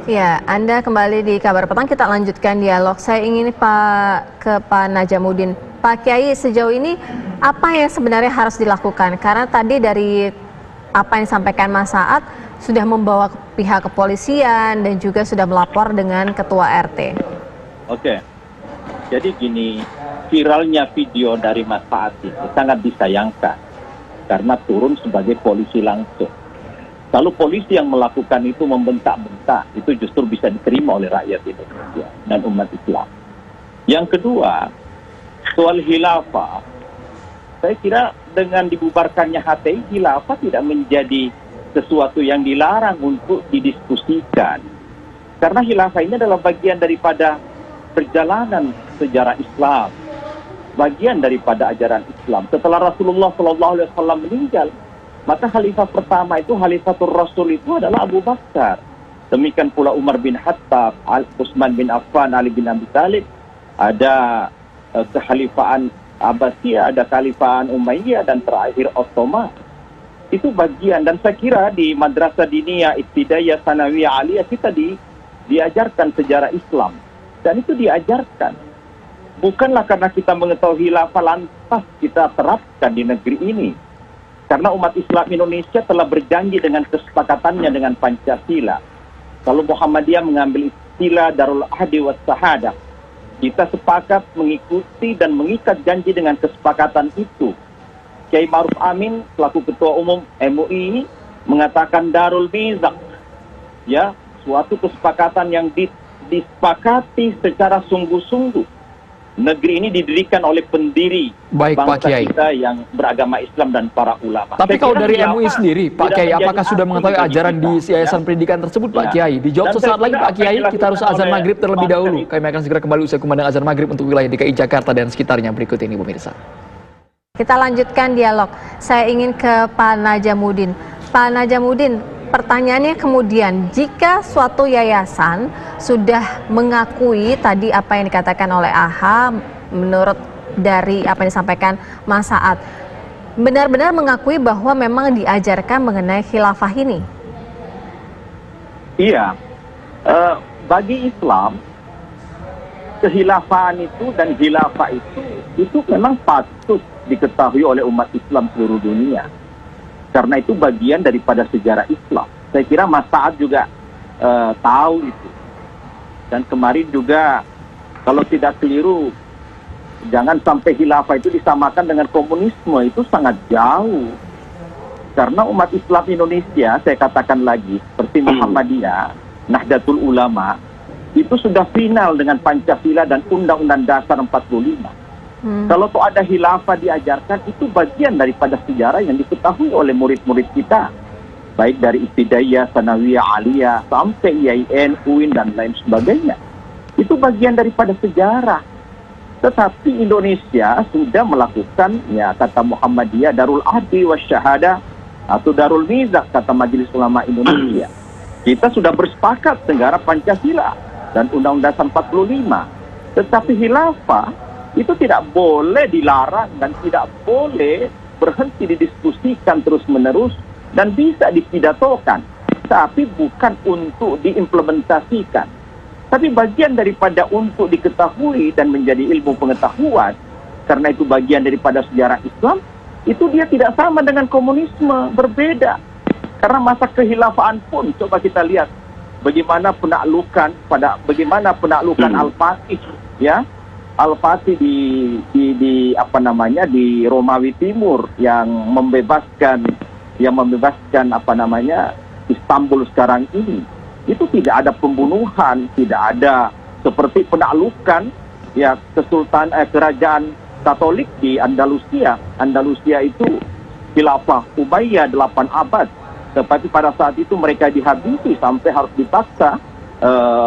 Ya, Anda kembali di Kabar Petang, kita lanjutkan dialog. Saya ingin ke Pak Najamuddin. Pak Kiai, sejauh ini apa yang sebenarnya harus dilakukan? Karena tadi dari apa yang disampaikan Mas Saad, sudah membawa pihak kepolisian dan juga sudah melapor dengan Ketua RT. Oke, jadi gini, viralnya video dari Mas Saad ini sangat disayangkan karena turun sebagai polisi langsung. Kalau polisi yang melakukan itu membentak-bentak, itu justru bisa diterima oleh rakyat Indonesia dan umat Islam. Yang kedua, soal khilafah, saya kira dengan dibubarkannya HTI, khilafah tidak menjadi sesuatu yang dilarang untuk didiskusikan. Karena khilafah ini adalah bagian daripada perjalanan sejarah Islam, bagian daripada ajaran Islam. Setelah Rasulullah SAW meninggal, maka khalifah pertama itu, Khalifatul Rasul itu adalah Abu Bakar. Demikian pula Umar bin Khattab, Utsman bin Affan, Ali bin Abi Thalib. Ada kekhalifahan Abbasiyah, ada kekhalifahan Umayyah, dan terakhir Ottoman. Itu bagian, dan saya kira di madrasah diniyah, ibtidaiyah, sanawiyah, aliyah, kita diajarkan sejarah Islam. Dan itu diajarkan. Bukanlah karena kita mengetahui khilafah lantas kita terapkan di negeri ini. Karena umat Islam Indonesia telah berjanji dengan kesepakatannya dengan Pancasila. Kalau Muhammadiyah mengambil istilah Darul Ahdi was Sahadah, kita sepakat mengikuti dan mengikat janji dengan kesepakatan itu. Kiai Ma'ruf Amin selaku Ketua Umum MUI mengatakan Darul Mizaq, ya, suatu kesepakatan yang disepakati secara sungguh-sungguh. Negeri ini didirikan oleh pendiri bangsa kita yang beragama Islam dan para ulama. Tapi kalau dari MUI sendiri, Pak Kiai, apakah sudah mengetahui ajaran di Yayasan Pendidikan tersebut, Pak Kiai? Dijawab sesaat lagi, Pak Kiai. Kita harus azan maghrib terlebih dahulu. Kami akan segera kembali usai kumandang azan maghrib untuk wilayah DKI Jakarta dan sekitarnya berikut ini, pemirsa. Kita lanjutkan dialog. Saya ingin ke Pak Najamuddin. Pak Najamuddin, pertanyaannya kemudian, jika suatu yayasan sudah mengakui tadi apa yang dikatakan oleh AHA, menurut dari apa yang disampaikan Mas Saad, benar-benar mengakui bahwa memang diajarkan mengenai khilafah ini? Iya, bagi Islam, kehilafahan itu dan khilafah itu memang patut diketahui oleh umat Islam seluruh dunia. Karena itu bagian daripada sejarah Islam. Saya kira Mas Saad juga tahu itu. Dan kemarin juga, kalau tidak keliru, jangan sampai khilafah itu disamakan dengan komunisme. Itu sangat jauh. Karena umat Islam Indonesia, saya katakan lagi, seperti Muhammadiyah, Nahdlatul Ulama, itu sudah final dengan Pancasila dan Undang-Undang Dasar 45. Kalau tuh ada khilafah diajarkan, itu bagian daripada sejarah yang diketahui oleh murid-murid kita. Baik dari ibtidaiyah, sanawiyah, aliyah, sampai IAIN, UIN, dan lain sebagainya. Itu bagian daripada sejarah. Tetapi Indonesia sudah melakukan, ya kata Muhammadiyah, Darul Ahdi was Syahadah, atau Darul Mizaq, kata Majelis Ulama Indonesia. Kita sudah bersepakat negara Pancasila dan Undang-Undang Dasar 45. Tetapi khilafah itu tidak boleh dilarang dan tidak boleh berhenti didiskusikan terus-menerus dan bisa dipidatokan, tapi bukan untuk diimplementasikan. Tapi bagian daripada untuk diketahui dan menjadi ilmu pengetahuan, karena itu bagian daripada sejarah Islam, itu dia tidak sama dengan komunisme, berbeda. Karena masa kekhilafaan pun, coba kita lihat bagaimana penaklukan Al-Fatih, ya, Al-Fatih di Romawi Timur yang membebaskan Istanbul sekarang ini. Itu tidak ada pembunuhan, tidak ada seperti penaklukan ya kerajaan Katolik di Andalusia. Andalusia itu khilafah Umayyah 8 abad. Tetapi pada saat itu mereka dihabisi sampai harus dipaksa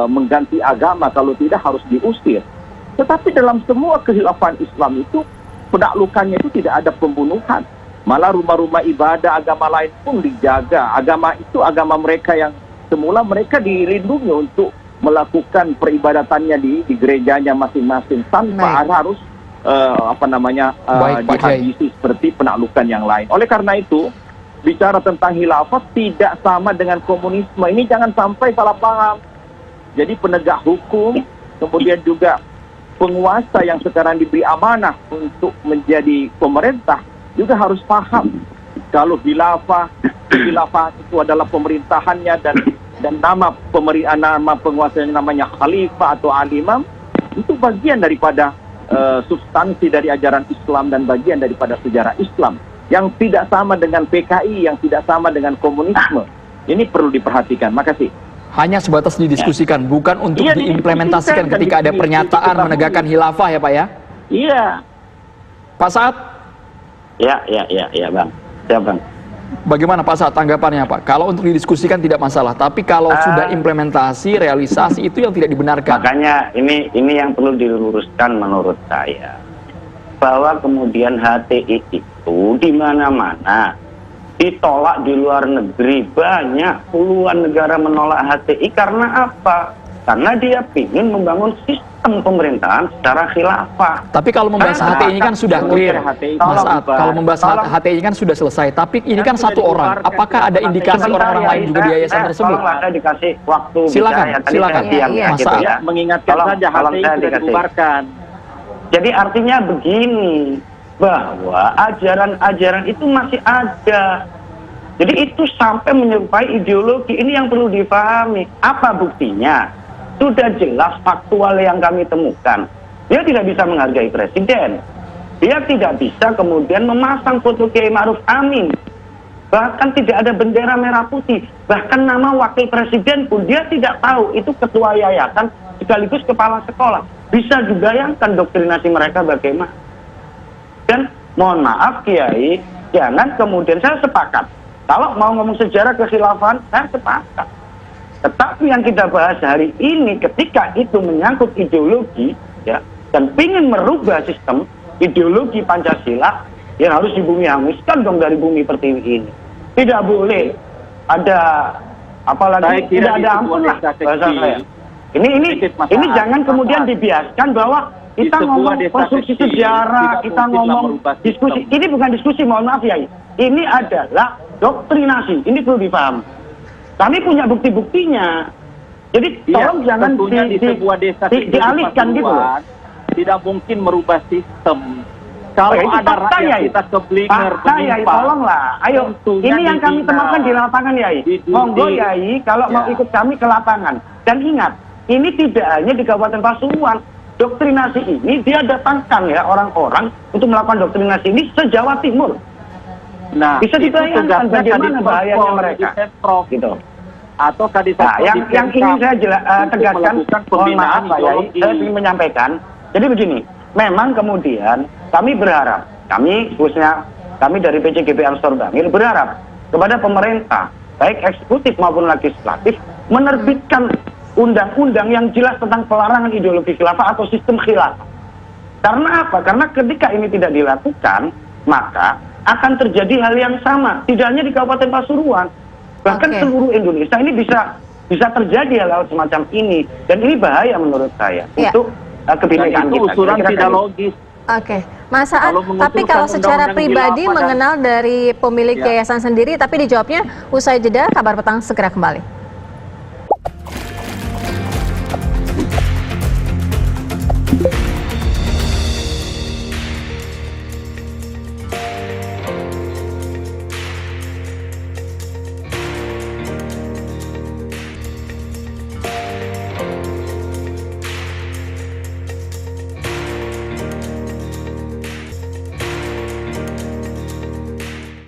mengganti agama, kalau tidak harus diusir. Tetapi dalam semua kekhilafan Islam itu, penaklukannya itu tidak ada pembunuhan. Malah rumah-rumah ibadah agama lain pun dijaga. Agama itu agama mereka yang semula mereka dilindungi untuk melakukan peribadatannya di gerejanya masing-masing tanpa harus dihabisi seperti penaklukan yang lain. Oleh karena itu, bicara tentang khilafah tidak sama dengan komunisme. Ini jangan sampai salah paham. Jadi penegak hukum, kemudian juga penguasa yang sekarang diberi amanah untuk menjadi pemerintah juga harus paham kalau khilafah itu adalah pemerintahannya dan nama penguasa yang namanya khalifah atau al-imam itu bagian daripada substansi dari ajaran Islam dan bagian daripada sejarah Islam yang tidak sama dengan PKI, yang tidak sama dengan komunisme. Ini perlu diperhatikan. Makasih. Hanya sebatas didiskusikan, bukan untuk diimplementasikan ketika ada pernyataan menegakkan khilafah ya Pak ya? Iya. Pak Saad? Ya Bang. Ya Bang. Bagaimana Pak Saad tanggapannya Pak? Kalau untuk didiskusikan tidak masalah, tapi kalau sudah implementasi, realisasi itu yang tidak dibenarkan. Makanya ini yang perlu diluruskan menurut saya. Bahwa kemudian HTI itu di mana-mana ditolak di luar negeri, banyak puluhan negara menolak HTI karena apa? Karena dia ingin membangun sistem pemerintahan secara khilafah. Tapi kalau membahas HTI ini kan sudah clear, Mas Saad. Kalau membahas HTI ini kan sudah selesai. Tapi ini kan satu orang. Apakah ada indikasi orang-orang lain juga di yayasan tersebut? Tolong ada dikasih waktu. Silakan. Mas Saad. Ya, mengingatkan saja HTI sudah dibubarkan. Jadi artinya begini, bahwa ajaran-ajaran itu masih ada. Jadi itu sampai menyerupai ideologi, ini yang perlu dipahami. Apa buktinya? Sudah jelas faktual yang kami temukan. Dia tidak bisa menghargai presiden. Dia tidak bisa kemudian memasang foto Kiai Ma'ruf Amin. Bahkan tidak ada bendera merah putih. Bahkan nama wakil presiden pun dia tidak tahu. Itu ketua yayasan sekaligus kepala sekolah. Bisa dibayangkan doktrinasi mereka bagaimana. Dan mohon maaf Kiai, jangan kemudian, saya sepakat. Kalau mau ngomong sejarah kekhilafahan, saya sepakat. Tetapi yang kita bahas hari ini ketika itu menyangkut ideologi, ya, dan ingin merubah sistem ideologi Pancasila, yang harus dibumi hanguskan dong dari bumi pertiwi ini. Tidak boleh ada, apalagi tidak ada ampun lah bahasa saya. Ini jangan kemudian dibiaskan bahwa kita ngomong konstruksi sejarah, kita ngomong diskusi. Ini bukan diskusi, mohon maaf ya. Ini adalah doktrinasi. Ini perlu dipahami. Kami punya bukti-buktinya. Jadi tolong jangan dialihkan gitu loh. Tidak mungkin merubah sistem. Kalau ada rakyat kita keblinger, tolonglah. Ayo, ini yang kami temukan di lapangan Yai. Monggo Yai, kalau mau ikut kami ke lapangan. Dan ingat, ini tidak hanya di Kabupaten Pasuruan. Doktrinasi ini dia datangkan ya orang-orang untuk melakukan doktrinasi ini se-Jawa Timur. Nah, bisa dibayangkan bagaimana bahayanya mereka. Gitu. Atau yang ingin saya tegaskan, mohon maaf Pak Yai, saya ingin menyampaikan. Jadi begini, memang kemudian kami berharap, khususnya kami dari PCGP Ansor Bangil berharap kepada pemerintah, baik eksekutif maupun legislatif, menerbitkan undang-undang yang jelas tentang pelarangan ideologi khilafah atau sistem khilafah. Karena apa? Karena ketika ini tidak dilakukan, maka akan terjadi hal yang sama. Tidak hanya di Kabupaten Pasuruan, bahkan seluruh Indonesia ini bisa terjadi hal-hal semacam ini. Dan ini bahaya menurut saya untuk kebinekaan kita. Itu usulan tidak logis. Oke, Mas Saad, tapi kalau secara pribadi mengenal dari pemilik yayasan sendiri, tapi dijawabnya usai jeda. Kabar Petang segera kembali.